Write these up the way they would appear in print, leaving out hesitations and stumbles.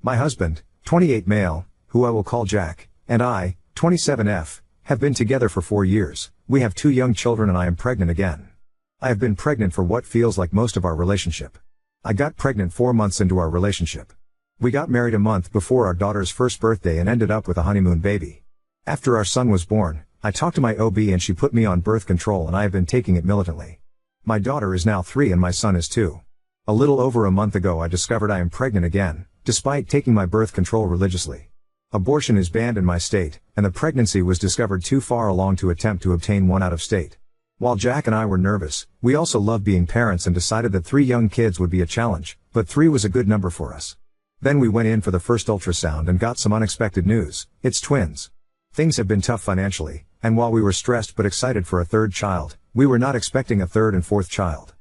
My husband, 28 male, who I will call Jack, and I, 27F, have been together for 4 years. We have 2 young children and I am pregnant again. I have been pregnant for what feels like most of our relationship. I got pregnant 4 months into our relationship. We got married a month before our daughter's first birthday and ended up with a honeymoon baby. After our son was born, I talked to my OB and she put me on birth control and I have been taking it militantly. My daughter is now 3 and my son is 2. A little over a month ago I discovered I am pregnant again, despite taking my birth control religiously. Abortion is banned in my state, and the pregnancy was discovered too far along to attempt to obtain one out of state. While Jack and I were nervous, we also loved being parents and decided that 3 young kids would be a challenge, but 3 was a good number for us. Then we went in for the first ultrasound and got some unexpected news: it's twins. Things have been tough financially, and while we were stressed but excited for a 3rd child, we were not expecting a 3rd and 4th child.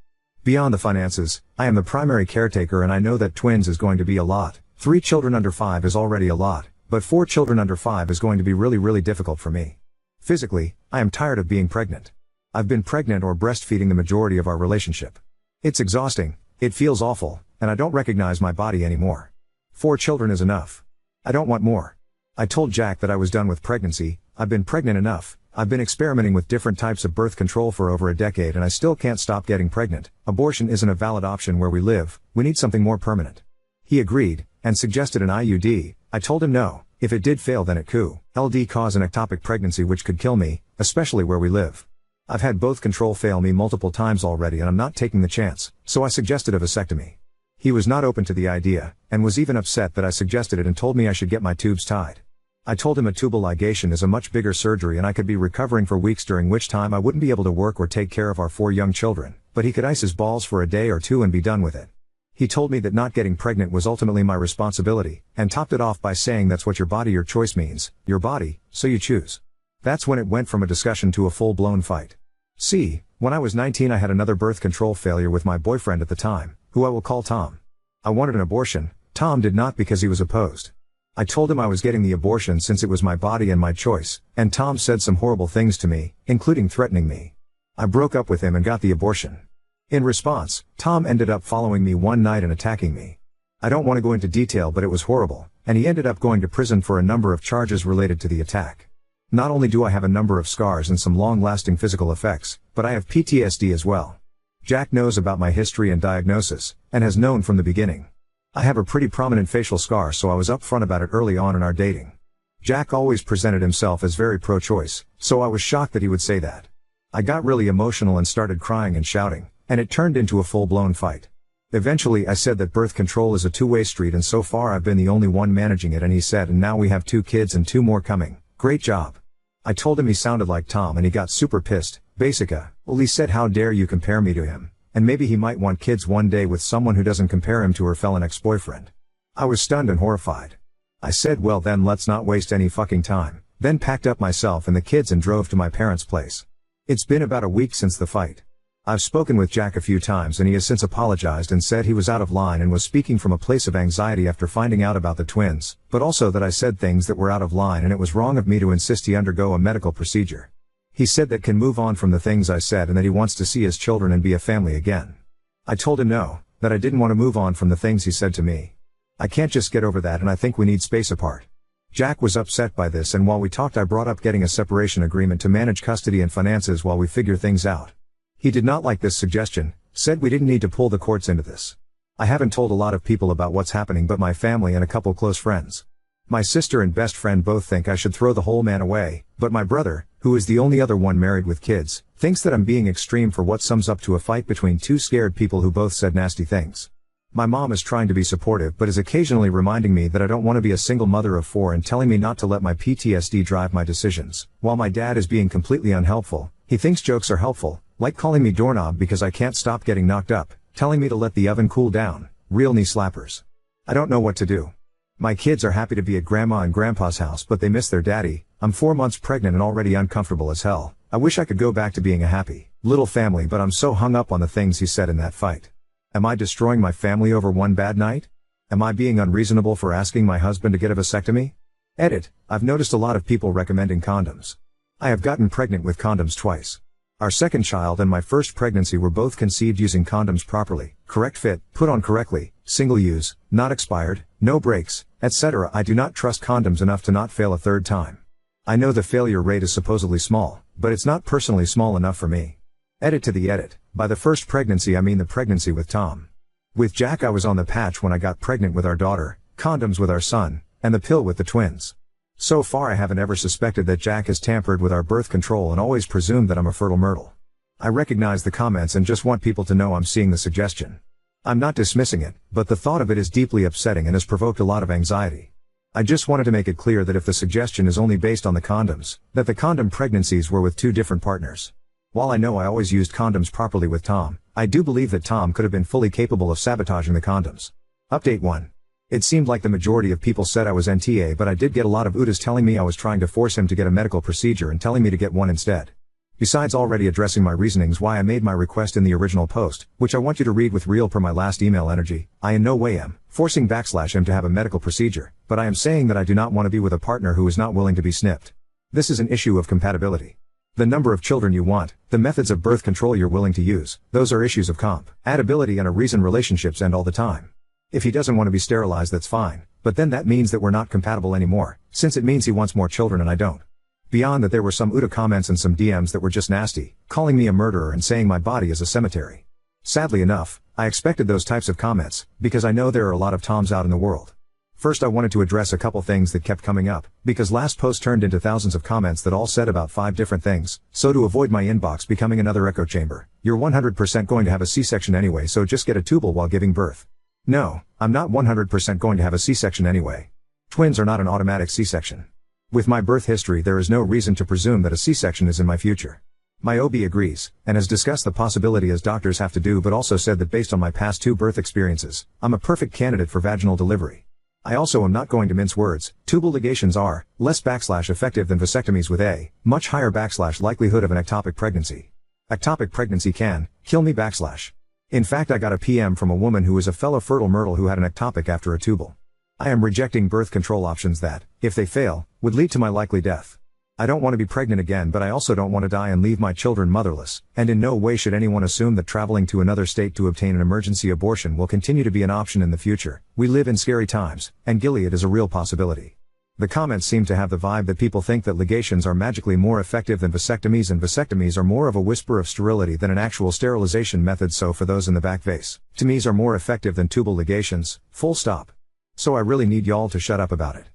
Beyond the finances, I am the primary caretaker and I know that twins is going to be a lot. 3 children under 5 is already a lot, but 4 children under 5 is going to be really difficult for me. Physically, I am tired of being pregnant. I've been pregnant or breastfeeding the majority of our relationship. It's exhausting, it feels awful, and I don't recognize my body anymore. 4 children is enough. I don't want more. I told Jack that I was done with pregnancy. I've been pregnant enough. I've been experimenting with different types of birth control for over a decade and I still can't stop getting pregnant. Abortion isn't a valid option where we live. We need something more permanent. He agreed, and suggested an IUD. I told him no, if it did fail then it could cause an ectopic pregnancy which could kill me, especially where we live. I've had both control fail me multiple times already and I'm not taking the chance, so I suggested a vasectomy. He was not open to the idea, and was even upset that I suggested it and told me I should get my tubes tied. I told him a tubal ligation is a much bigger surgery and I could be recovering for weeks, during which time I wouldn't be able to work or take care of our 4 young children, but he could ice his balls for a day or 2 and be done with it. He told me that not getting pregnant was ultimately my responsibility, and topped it off by saying that's what your body, your choice means, your body, so you choose. That's when it went from a discussion to a full-blown fight. See, when I was 19 I had another birth control failure with my boyfriend at the time, who I will call Tom. I wanted an abortion. Tom did not because he was opposed. I told him I was getting the abortion since it was my body and my choice, and Tom said some horrible things to me, including threatening me. I broke up with him and got the abortion. In response, Tom ended up following me one night and attacking me. I don't want to go into detail but it was horrible, and he ended up going to prison for a number of charges related to the attack. Not only do I have a number of scars and some long-lasting physical effects, but I have PTSD as well. Jack knows about my history and diagnosis, and has known from the beginning. I have a pretty prominent facial scar, so I was upfront about it early on in our dating. Jack always presented himself as very pro-choice, so I was shocked that he would say that. I got really emotional and started crying and shouting, and it turned into a full-blown fight. Eventually I said that birth control is a two-way street and so far I've been the only one managing it, and he said, and now we have 2 kids and 2 more coming. Great job. I told him he sounded like Tom and he got super pissed. Well, he said, how dare you compare me to him, and maybe he might want kids one day with someone who doesn't compare him to her felon ex-boyfriend. I was stunned and horrified. I said, well then let's not waste any fucking time, then packed up myself and the kids and drove to my parents' place. It's been about a week since the fight. I've spoken with Jack a few times and he has since apologized and said he was out of line and was speaking from a place of anxiety after finding out about the twins, but also that I said things that were out of line and it was wrong of me to insist he undergo a medical procedure. He said that can move on from the things I said and that he wants to see his children and be a family again. I told him no, that I didn't want to move on from the things he said to me. I can't just get over that and I think we need space apart. Jack was upset by this, and while we talked I brought up getting a separation agreement to manage custody and finances while we figure things out. He did not like this suggestion, said we didn't need to pull the courts into this. I haven't told a lot of people about what's happening but my family and a couple close friends. My sister and best friend both think I should throw the whole man away, but my brother, who is the only other one married with kids, thinks that I'm being extreme for what sums up to a fight between 2 scared people who both said nasty things. My mom is trying to be supportive but is occasionally reminding me that I don't want to be a single mother of 4 and telling me not to let my PTSD drive my decisions, while my dad is being completely unhelpful. He thinks jokes are helpful, like calling me doorknob because I can't stop getting knocked up, telling me to let the oven cool down, real knee slappers. I don't know what to do. My kids are happy to be at grandma and grandpa's house but they miss their daddy. I'm 4 months pregnant and already uncomfortable as hell. I wish I could go back to being a happy little family but I'm so hung up on the things he said in that fight. Am I destroying my family over one bad night? Am I being unreasonable for asking my husband to get a vasectomy? Edit, I've noticed a lot of people recommending condoms. I have gotten pregnant with condoms twice. Our second child and my first pregnancy were both conceived using condoms properly, correct fit, put on correctly, single use, not expired, no breaks, etc. I do not trust condoms enough to not fail a third time. I know the failure rate is supposedly small, but it's not personally small enough for me. Edit to the edit. By the first pregnancy I mean the pregnancy with Tom. With Jack I was on the patch when I got pregnant with our daughter, condoms with our son, and the pill with the twins. So far I haven't ever suspected that Jack has tampered with our birth control and always presumed that I'm a fertile myrtle. I recognize the comments and just want people to know I'm seeing the suggestion. I'm not dismissing it, but the thought of it is deeply upsetting and has provoked a lot of anxiety. I just wanted to make it clear that if the suggestion is only based on the condoms, that the condom pregnancies were with two different partners. While I know I always used condoms properly with Tom, I do believe that Tom could have been fully capable of sabotaging the condoms. Update 1. It seemed like the majority of people said I was NTA, but I did get a lot of UDAs telling me I was trying to force him to get a medical procedure and telling me to get one instead. Besides already addressing my reasonings why I made my request in the original post, which I want you to read with real per my last email energy, I in no way am forcing / him to have a medical procedure, but I am saying that I do not want to be with a partner who is not willing to be snipped. This is an issue of compatibility. The number of children you want, the methods of birth control you're willing to use, those are issues of compatibility and a reason relationships end all the time. If he doesn't want to be sterilized, that's fine, but then that means that we're not compatible anymore, since it means he wants more children and I don't. Beyond that, there were some UDA comments and some DMs that were just nasty, calling me a murderer and saying my body is a cemetery. Sadly enough, I expected those types of comments, because I know there are a lot of Toms out in the world. First I wanted to address a couple things that kept coming up, because last post turned into thousands of comments that all said about 5 different things, so to avoid my inbox becoming another echo chamber, you're 100% going to have a C-section anyway, so just get a tubal while giving birth. No, I'm not 100% going to have a C-section anyway. Twins are not an automatic C-section. With my birth history there is no reason to presume that a C-section is in my future. My OB agrees, and has discussed the possibility as doctors have to do, but also said that based on my past 2 birth experiences, I'm a perfect candidate for vaginal delivery. I also am not going to mince words. Tubal ligations are less / effective than vasectomies with a much higher / likelihood of an ectopic pregnancy. Ectopic pregnancy can kill me / In fact, I got a PM from a woman who is a fellow fertile myrtle who had an ectopic after a tubal. I am rejecting birth control options that, if they fail, would lead to my likely death. I don't want to be pregnant again, but I also don't want to die and leave my children motherless, and in no way should anyone assume that traveling to another state to obtain an emergency abortion will continue to be an option in the future. We live in scary times, and Gilead is a real possibility. The comments seem to have the vibe that people think that ligations are magically more effective than vasectomies, and vasectomies are more of a whisper of sterility than an actual sterilization method, so for those in the back vasectomies are more effective than tubal ligations, full stop. So I really need y'all to shut up about it.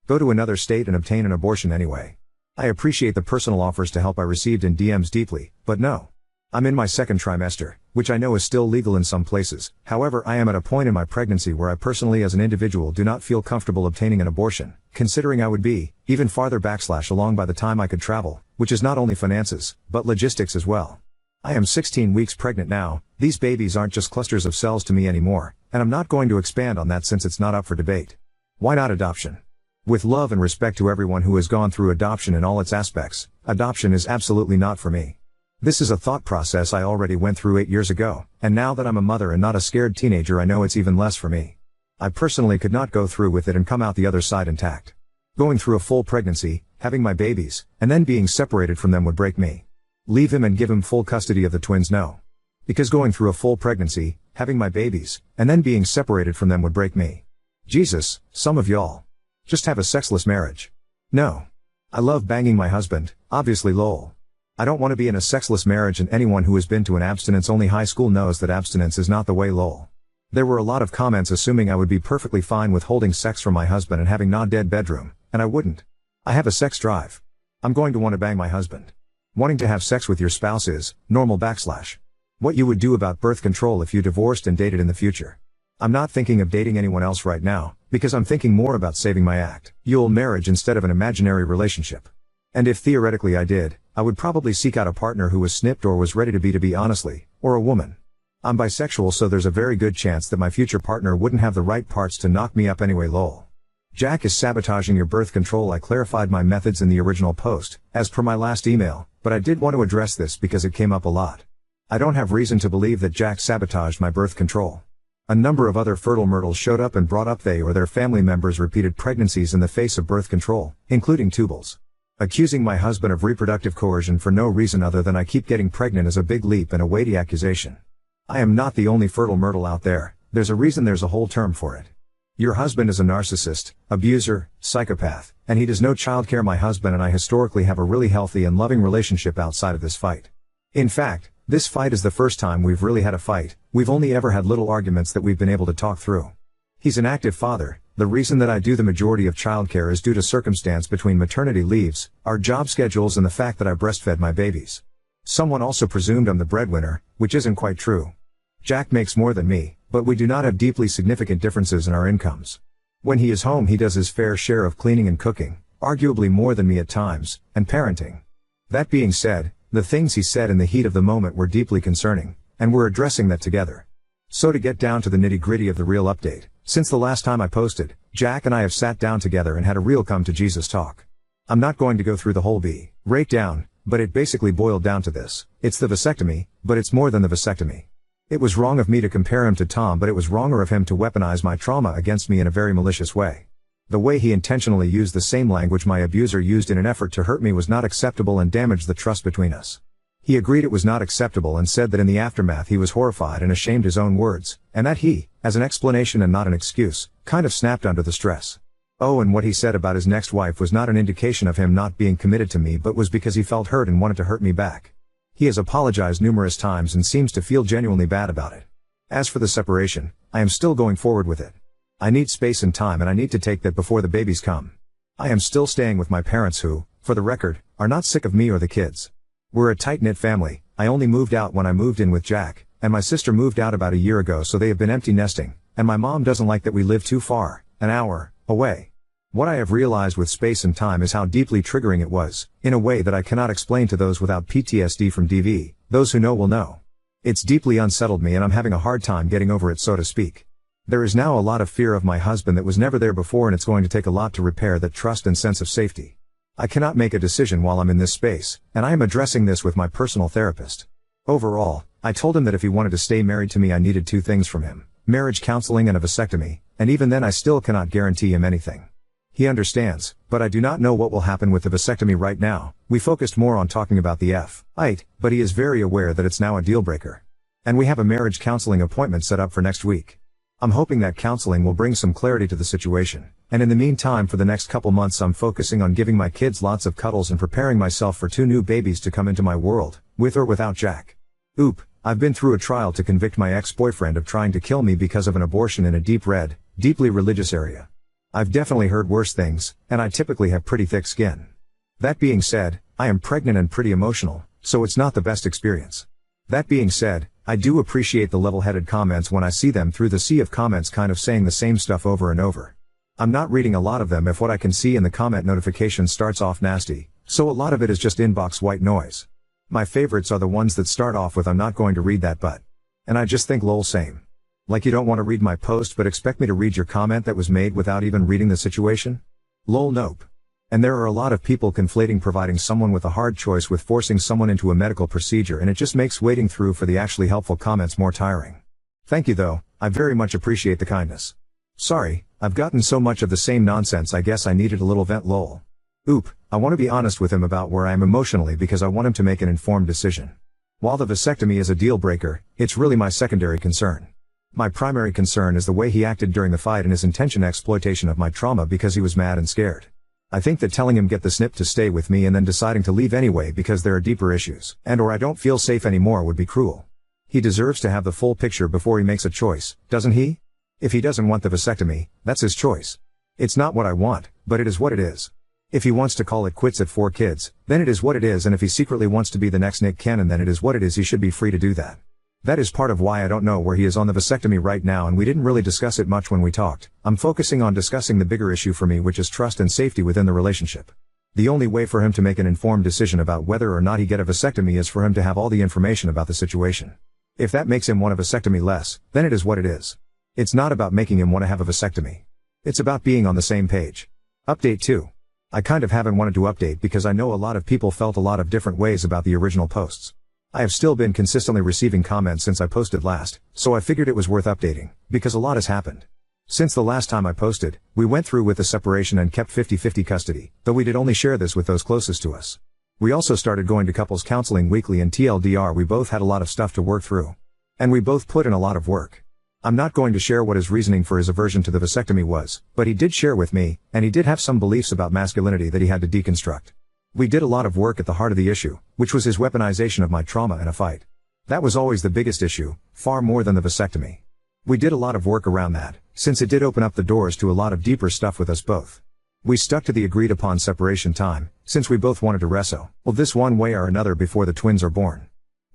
Go to another state and obtain an abortion anyway. I appreciate the personal offers to help I received in DMs deeply, but no. I'm in my 2nd trimester, which I know is still legal in some places. However, I am at a point in my pregnancy where I personally as an individual do not feel comfortable obtaining an abortion, considering I would be even farther / along by the time I could travel, which is not only finances, but logistics as well. I am 16 weeks pregnant now. These babies aren't just clusters of cells to me anymore, and I'm not going to expand on that since it's not up for debate. Why not adoption? With love and respect to everyone who has gone through adoption in all its aspects, adoption is absolutely not for me. This is a thought process I already went through 8 years ago, and now that I'm a mother and not a scared teenager, I know it's even less for me. I personally could not go through with it and come out the other side intact. Going through a full pregnancy, having my babies, and then being separated from them would break me. Leave him and give him full custody of the twins? No. Because going through a full pregnancy, having my babies, and then being separated from them would break me. Jesus, some of y'all just have a sexless marriage. No. I love banging my husband, obviously lol. I don't want to be in a sexless marriage, and anyone who has been to an abstinence-only high school knows that abstinence is not the way lol. There were a lot of comments assuming I would be perfectly fine with holding sex from my husband and having not dead bedroom, and I wouldn't. I have a sex drive. I'm going to want to bang my husband. Wanting to have sex with your spouse is normal / what you would do about birth control if you divorced and dated in the future. I'm not thinking of dating anyone else right now, because I'm thinking more about saving my actual marriage instead of an imaginary relationship. And if theoretically I did, I would probably seek out a partner who was snipped or was ready to be honestly, or a woman. I'm bisexual, so there's a very good chance that my future partner wouldn't have the right parts to knock me up anyway lol. Jack is sabotaging your birth control. I clarified my methods in the original post, as per my last email, but I did want to address this because it came up a lot. I don't have reason to believe that Jack sabotaged my birth control. A number of other fertile myrtles showed up and brought up they or their family members repeated pregnancies in the face of birth control, including tubals. Accusing my husband of reproductive coercion for no reason other than I keep getting pregnant is a big leap and a weighty accusation. I am not the only fertile myrtle out there. There's a reason there's a whole term for it. Your husband is a narcissist, abuser, psychopath, and he does no childcare. My husband and I historically have a really healthy and loving relationship outside of this fight. In fact, this fight is the first time we've really had a fight. We've only ever had little arguments that we've been able to talk through. He's an active father. The reason that I do the majority of childcare is due to circumstance between maternity leaves, our job schedules, and the fact that I breastfed my babies. Someone also presumed I'm the breadwinner, which isn't quite true. Jack makes more than me, but we do not have deeply significant differences in our incomes. When he is home, he does his fair share of cleaning and cooking, arguably more than me at times, and parenting. That being said, the things he said in the heat of the moment were deeply concerning, and we're addressing that together. So to get down to the nitty-gritty of the real update, since the last time I posted, Jack and I have sat down together and had a real come-to-Jesus talk. I'm not going to go through the whole breakdown, but it basically boiled down to this. It's the vasectomy, but it's more than the vasectomy. It was wrong of me to compare him to Tom, but it was wronger of him to weaponize my trauma against me in a very malicious way. The way he intentionally used the same language my abuser used in an effort to hurt me was not acceptable and damaged the trust between us. He agreed it was not acceptable and said that in the aftermath he was horrified and ashamed his own words, and that he, as an explanation and not an excuse, kind of snapped under the stress. Oh, and what he said about his next wife was not an indication of him not being committed to me, but was because he felt hurt and wanted to hurt me back. He has apologized numerous times and seems to feel genuinely bad about it. As for the separation, I am still going forward with it. I need space and time, and I need to take that before the babies come. I am still staying with my parents who, for the record, are not sick of me or the kids. We're a tight-knit family. I only moved out when I moved in with Jack, and my sister moved out about a year ago, so they have been empty nesting, and my mom doesn't like that we live too far, an hour away. What I have realized with space and time is how deeply triggering it was, in a way that I cannot explain to those without PTSD from DV. Those who know will know. It's deeply unsettled me and I'm having a hard time getting over it, so to speak. There is now a lot of fear of my husband that was never there before, and it's going to take a lot to repair that trust and sense of safety. I cannot make a decision while I'm in this space, and I am addressing this with my personal therapist. Overall, I told him that if he wanted to stay married to me, I needed 2 things from him: marriage counseling and a vasectomy, and even then I still cannot guarantee him anything. He understands, but I do not know what will happen with the vasectomy right now. We focused more on talking about the fight, but he is very aware that it's now a deal breaker. And we have a marriage counseling appointment set up for next week. I'm hoping that counseling will bring some clarity to the situation, and in the meantime, for the next couple months, I'm focusing on giving my kids lots of cuddles and preparing myself for 2 new babies to come into my world, with or without Jack. I've been through a trial to convict my ex-boyfriend of trying to kill me because of an abortion in a deeply religious area. I've definitely heard worse things, and I typically have pretty thick skin. That being said, I am pregnant and pretty emotional, so it's not the best experience. That being said, I do appreciate the level-headed comments when I see them through the sea of comments kind of saying the same stuff over and over. I'm not reading a lot of them if what I can see in the comment notification starts off nasty, so a lot of it is just inbox white noise. My favorites are the ones that start off with "I'm not going to read that but," and I just think lol same. Like you don't want to read my post but expect me to read your comment that was made without even reading the situation? Lol nope. And there are a lot of people conflating providing someone with a hard choice with forcing someone into a medical procedure, and it just makes waiting through for the actually helpful comments more tiring. Thank you though, I very much appreciate the kindness. Sorry, I've gotten so much of the same nonsense, I guess I needed a little vent lol. I want to be honest with him about where I am emotionally because I want him to make an informed decision. While the vasectomy is a deal breaker, it's really my secondary concern. My primary concern is the way he acted during the fight and his intention exploitation of my trauma because he was mad and scared. I think that telling him get the snip to stay with me and then deciding to leave anyway because there are deeper issues, and or I don't feel safe anymore, would be cruel. He deserves to have the full picture before he makes a choice, doesn't he? If he doesn't want the vasectomy, that's his choice. It's not what I want, but it is what it is. If he wants to call it quits at 4 kids, then it is what it is, and if he secretly wants to be the next Nick Cannon, then it is what it is. He should be free to do that. That is part of why I don't know where he is on the vasectomy right now, and we didn't really discuss it much when we talked. I'm focusing on discussing the bigger issue for me, which is trust and safety within the relationship. The only way for him to make an informed decision about whether or not he get a vasectomy is for him to have all the information about the situation. If that makes him want a vasectomy less, then it is what it is. It's not about making him want to have a vasectomy. It's about being on the same page. Update 2. I kind of haven't wanted to update because I know a lot of people felt a lot of different ways about the original posts. I have still been consistently receiving comments since I posted last, so I figured it was worth updating, because a lot has happened. Since the last time I posted, we went through with the separation and kept 50-50 custody, though we did only share this with those closest to us. We also started going to couples counseling weekly, and TLDR, we both had a lot of stuff to work through. And we both put in a lot of work. I'm not going to share what his reasoning for his aversion to the vasectomy was, but he did share with me, and he did have some beliefs about masculinity that he had to deconstruct. We did a lot of work at the heart of the issue, which was his weaponization of my trauma in a fight. That was always the biggest issue, far more than the vasectomy. We did a lot of work around that, since it did open up the doors to a lot of deeper stuff with us both. We stuck to the agreed upon separation time, since we both wanted to wrestle, well, this one way or another before the twins are born.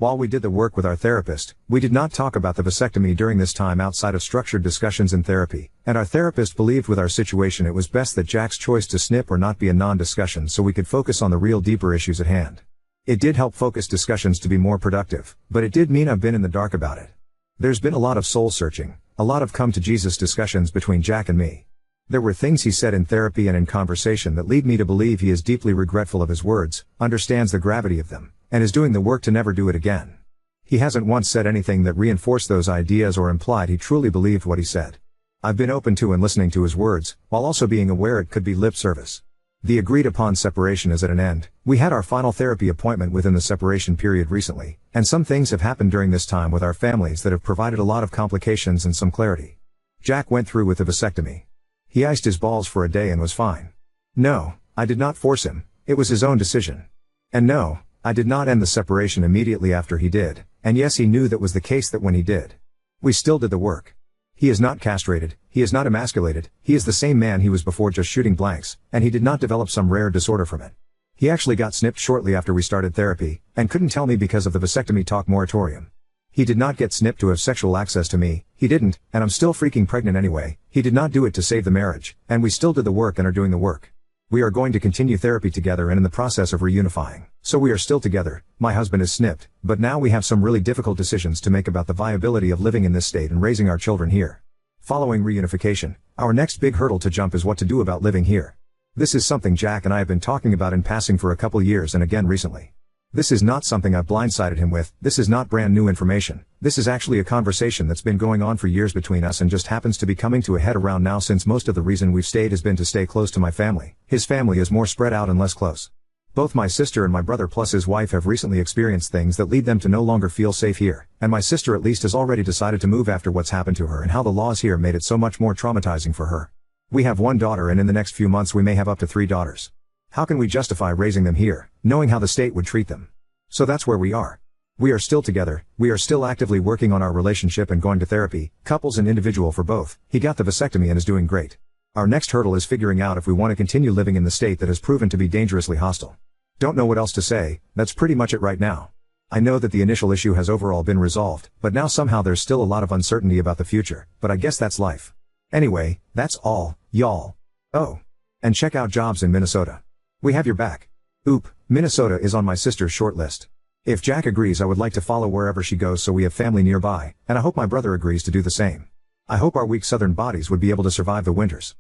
While we did the work with our therapist, we did not talk about the vasectomy during this time outside of structured discussions in therapy, and our therapist believed with our situation it was best that Jack's choice to snip or not be a non-discussion so we could focus on the real deeper issues at hand. It did help focus discussions to be more productive, but it did mean I've been in the dark about it. There's been a lot of soul searching, a lot of come to Jesus discussions between Jack and me. There were things he said in therapy and in conversation that lead me to believe he is deeply regretful of his words, understands the gravity of them, and is doing the work to never do it again. He hasn't once said anything that reinforced those ideas or implied he truly believed what he said. I've been open to and listening to his words, while also being aware it could be lip service. The agreed upon separation is at an end. We had our final therapy appointment within the separation period recently, and some things have happened during this time with our families that have provided a lot of complications and some clarity. Jack went through with the vasectomy. He iced his balls for a day and was fine. No, I did not force him, it was his own decision. And no, I did not end the separation immediately after he did, and yes, he knew that was the case that when he did. We still did the work. He is not castrated, he is not emasculated, he is the same man he was before, just shooting blanks, and he did not develop some rare disorder from it. He actually got snipped shortly after we started therapy, and couldn't tell me because of the vasectomy talk moratorium. He did not get snipped to have sexual access to me, he didn't, and I'm still freaking pregnant anyway. He did not do it to save the marriage, and we still did the work and are doing the work. We are going to continue therapy together and in the process of reunifying. So we are still together, my husband is snipped, but now we have some really difficult decisions to make about the viability of living in this state and raising our children here. Following reunification, our next big hurdle to jump is what to do about living here. This is something Jack and I have been talking about in passing for a couple years and again recently. This is not something I've blindsided him with, this is not brand new information, this is actually a conversation that's been going on for years between us and just happens to be coming to a head around now, since most of the reason we've stayed has been to stay close to my family. His family is more spread out and less close. Both my sister and my brother plus his wife have recently experienced things that lead them to no longer feel safe here, and my sister at least has already decided to move after what's happened to her and how the laws here made it so much more traumatizing for her. We have one daughter, and in the next few months we may have up to 3 daughters. How can we justify raising them here, knowing how the state would treat them? So that's where we are. We are still together, we are still actively working on our relationship and going to therapy, couples and individual for both. He got the vasectomy and is doing great. Our next hurdle is figuring out if we want to continue living in the state that has proven to be dangerously hostile. Don't know what else to say, that's pretty much it right now. I know that the initial issue has overall been resolved, but now somehow there's still a lot of uncertainty about the future, but I guess that's life. Anyway, that's all, y'all. Oh. And check out jobs in Minnesota. We have your back. Oop, Minnesota is on my sister's short list. If Jack agrees, I would like to follow wherever she goes so we have family nearby, and I hope my brother agrees to do the same. I hope our weak southern bodies would be able to survive the winters.